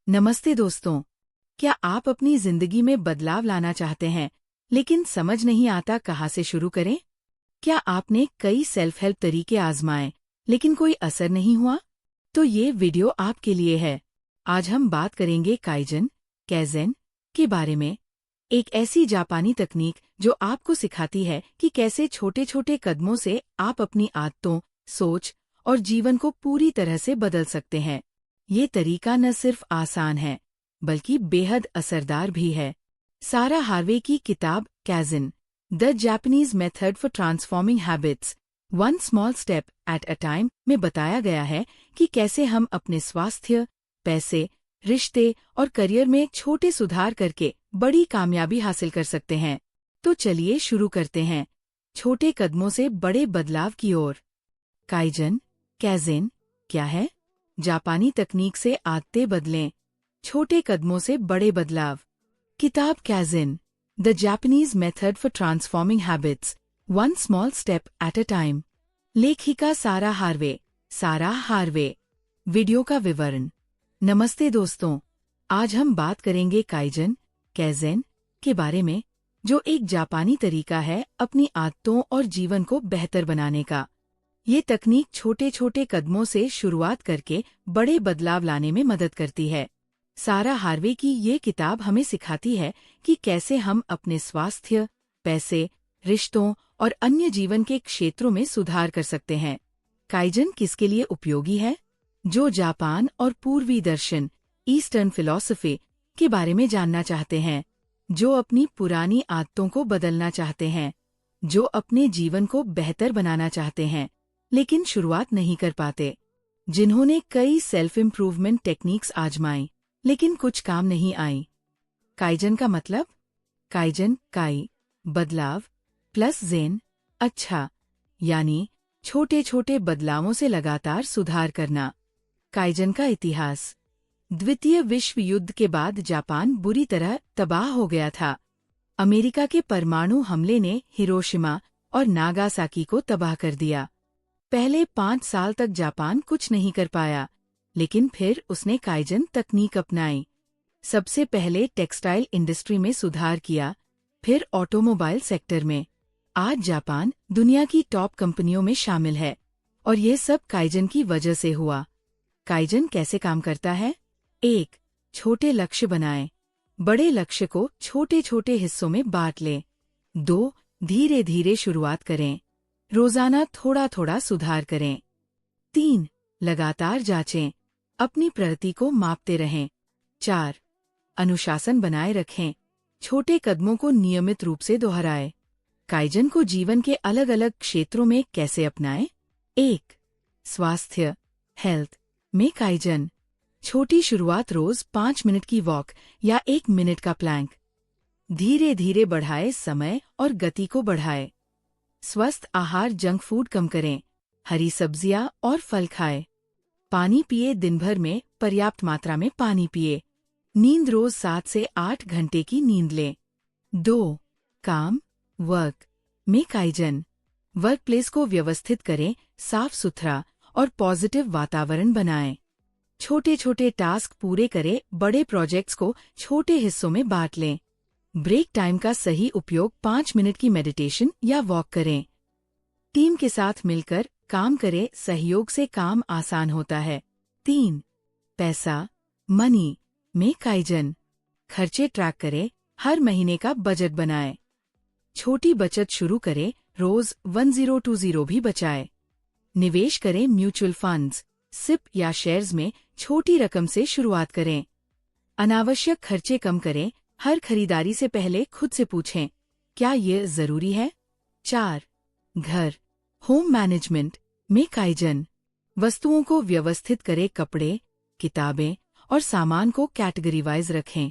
नमस्ते दोस्तों। क्या आप अपनी जिंदगी में बदलाव लाना चाहते हैं लेकिन समझ नहीं आता कहाँ से शुरू करें? क्या आपने कई सेल्फ हेल्प तरीके आजमाए लेकिन कोई असर नहीं हुआ? तो ये वीडियो आपके लिए है। आज हम बात करेंगे काइजन के बारे में। एक ऐसी जापानी तकनीक जो आपको सिखाती है कि कैसे छोटे छोटे कदमों से आप अपनी आदतों, सोच और जीवन को पूरी तरह से बदल सकते हैं। ये तरीका न सिर्फ आसान है बल्कि बेहद असरदार भी है। सारा हार्वे की किताब kaizen the Japanese method for transforming habits one small step at a time में बताया गया है कि कैसे हम अपने स्वास्थ्य, पैसे, रिश्ते और करियर में छोटे सुधार करके बड़ी कामयाबी हासिल कर सकते हैं। तो चलिए शुरू करते हैं, छोटे कदमों से बड़े बदलाव की ओर। काइजन क्या है? जापानी तकनीक से आदतें बदलें, छोटे कदमों से बड़े बदलाव। किताब kaizen the Japanese method for transforming habits one small step at a time. लेखिका सारा हार्वे। वीडियो का विवरण। नमस्ते दोस्तों, आज हम बात करेंगे काइजन के बारे में, जो एक जापानी तरीका है अपनी आदतों और जीवन को बेहतर बनाने का। ये तकनीक छोटे छोटे कदमों से शुरुआत करके बड़े बदलाव लाने में मदद करती है। सारा हार्वे की ये किताब हमें सिखाती है कि कैसे हम अपने स्वास्थ्य, पैसे, रिश्तों और अन्य जीवन के क्षेत्रों में सुधार कर सकते हैं। काइजन किसके लिए उपयोगी है? जो जापान और पूर्वी दर्शन ईस्टर्न फिलॉसफी के बारे में जानना चाहते हैं, जो अपनी पुरानी आदतों को बदलना चाहते हैं, जो अपने जीवन को बेहतर बनाना चाहते हैं लेकिन शुरुआत नहीं कर पाते, जिन्होंने कई सेल्फ इम्प्रूवमेंट टेक्निक्स आजमाई लेकिन कुछ काम नहीं आई। काइजन का मतलब? काई बदलाव प्लस जेन अच्छा, यानी छोटे छोटे बदलावों से लगातार सुधार करना। काइजन का इतिहास। द्वितीय विश्व युद्ध के बाद जापान बुरी तरह तबाह हो गया था। अमेरिका के परमाणु हमले ने हिरोशिमा और नागासाकी को तबाह कर दिया। पहले 5 साल तक जापान कुछ नहीं कर पाया, लेकिन फिर उसने काइजन तकनीक अपनाई। सबसे पहले टेक्सटाइल इंडस्ट्री में सुधार किया, फिर ऑटोमोबाइल सेक्टर में। आज जापान दुनिया की टॉप कंपनियों में शामिल है और यह सब काइजन की वजह से हुआ। काइजन कैसे काम करता है? 1. छोटे लक्ष्य बनाएं। बड़े लक्ष्य को छोटे छोटे हिस्सों में बांट लें। 2. धीरे धीरे शुरुआत करें। रोजाना थोड़ा थोड़ा सुधार करें। 3. लगातार जांचें, अपनी प्रगति को मापते रहें। 4. अनुशासन बनाए रखें, छोटे कदमों को नियमित रूप से दोहराएं। काइजन को जीवन के अलग अलग क्षेत्रों में कैसे अपनाएं? 1. स्वास्थ्य हेल्थ में काइजन। छोटी शुरुआत, रोज 5 मिनट की वॉक या 1 मिनट का प्लैंक। धीरे धीरे बढ़ाए, समय और गति को बढ़ाए। स्वस्थ आहार, जंक फूड कम करें, हरी सब्जियां और फल खाएं। पानी पिए, दिन भर में पर्याप्त मात्रा में पानी पिए। नींद, रोज 7 से 8 घंटे की नींद लें। 2. काम वर्क में काइजन। वर्क प्लेस को व्यवस्थित करें, साफ सुथरा और पॉजिटिव वातावरण बनाएं। छोटे छोटे टास्क पूरे करें, बड़े प्रोजेक्ट्स को छोटे हिस्सों में बांट लें। ब्रेक टाइम का सही उपयोग, 5 मिनट की मेडिटेशन या वॉक करें। टीम के साथ मिलकर काम करें, सहयोग से काम आसान होता है। 3. पैसा मनी में काइजन। खर्चे ट्रैक करें, हर महीने का बजट बनाएं। छोटी बचत शुरू करें, रोज 1020 भी बचाएं। निवेश करें, म्यूचुअल फंड्स, सिप या शेयर्स में छोटी रकम से शुरुआत करें। अनावश्यक खर्चे कम करें, हर खरीदारी से पहले खुद से पूछें, क्या ये जरूरी है? 4. घर होम मैनेजमेंट में काइजन। वस्तुओं को व्यवस्थित करें, कपड़े, किताबें और सामान को कैटेगरीवाइज रखें।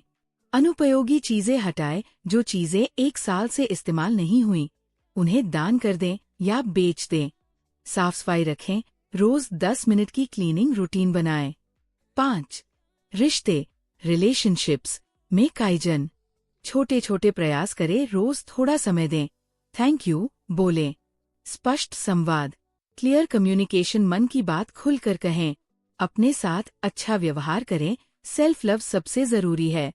अनुपयोगी चीजें हटाएं, जो चीजें 1 साल से इस्तेमाल नहीं हुई उन्हें दान कर दें या बेच दें। साफ सफाई रखें, रोज 10 मिनट की क्लीनिंग रूटीन बनाएं। 5. रिलेशनशिप्स में काइजन। छोटे छोटे प्रयास करें, रोज थोड़ा समय दें। थैंक यू बोलें। स्पष्ट संवाद, क्लियर कम्युनिकेशन, मन की बात खुलकर कहें। अपने साथ अच्छा व्यवहार करें, सेल्फ लव सबसे जरूरी है।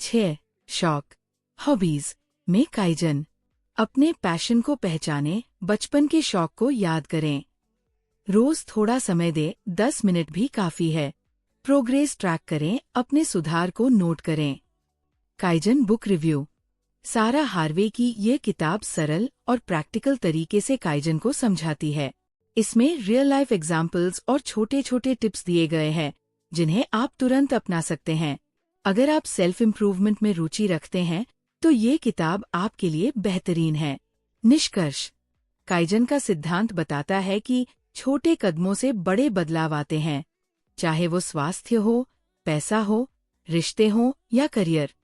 6. शौक हॉबीज में काइजन। अपने पैशन को पहचानें, बचपन के शौक को याद करें। रोज थोड़ा समय दे, 10 मिनट भी काफी है। प्रोग्रेस ट्रैक करें, अपने सुधार को नोट करें। Kaizen book review. सारा हार्वे की ये किताब सरल और प्रैक्टिकल तरीके से काइजन को समझाती है। इसमें रियल लाइफ एग्जाम्पल्स और छोटे छोटे टिप्स दिए गए हैं जिन्हें आप तुरंत अपना सकते हैं। अगर आप सेल्फ इम्प्रूवमेंट में रुचि रखते हैं तो ये किताब आपके लिए बेहतरीन है। निष्कर्ष। काइजन का सिद्धांत बताता है कि छोटे कदमों से बड़े बदलाव आते हैं, चाहे वो स्वास्थ्य हो, पैसा हो, रिश्ते हो या करियर।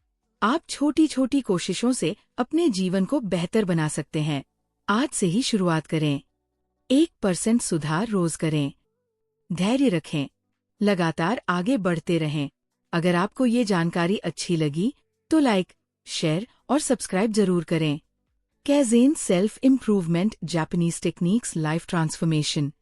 आप छोटी छोटी कोशिशों से अपने जीवन को बेहतर बना सकते हैं। आज से ही शुरुआत करें। 1% सुधार रोज करें। धैर्य रखें, लगातार आगे बढ़ते रहें। अगर आपको ये जानकारी अच्छी लगी तो लाइक, शेयर और सब्सक्राइब जरूर करें। Kaizen self improvement, Japanese techniques, life transformation.